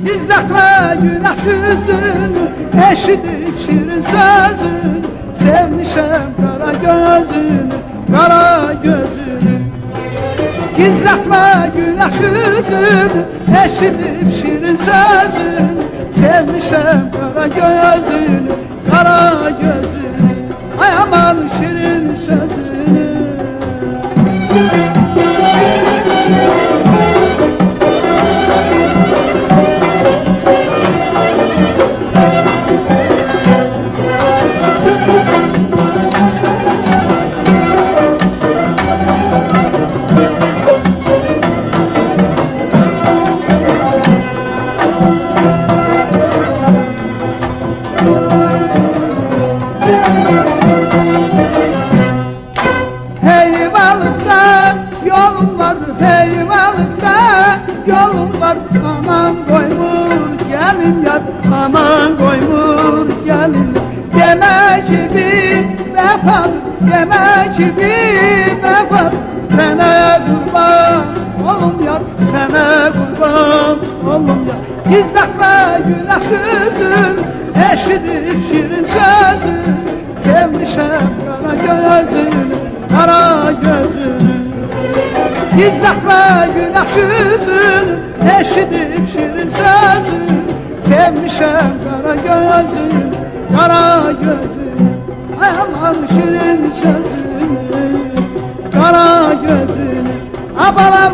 Gizletme günah yüzünü, eşidip şirin sözünü, sevmişem kara gözünü, kara gözünü. Gizletme günah yüzünü, eşidip şirin sözünü, sevmişem kara gözünü, kara gözünü. Ay aman şirin sözünü. Heyvalıkta yolum var, heyvalıkta yolum var. Aman koymur gelin yar, aman koymur gelin. Deme ki bir vefat, deme ki bir vefat. Sana kurban olum yar, sana kurban olum yar. Gizletme günah yüzün, eşidip şirin sözün, sevmişem kara gözünü, kara gözünü. Gizletme günah yüzünü, eşidip şirin sözünü, sevmişem kara gözünü, kara gözünü. Ay aman şirin sözünü, kara gözünü. Abalam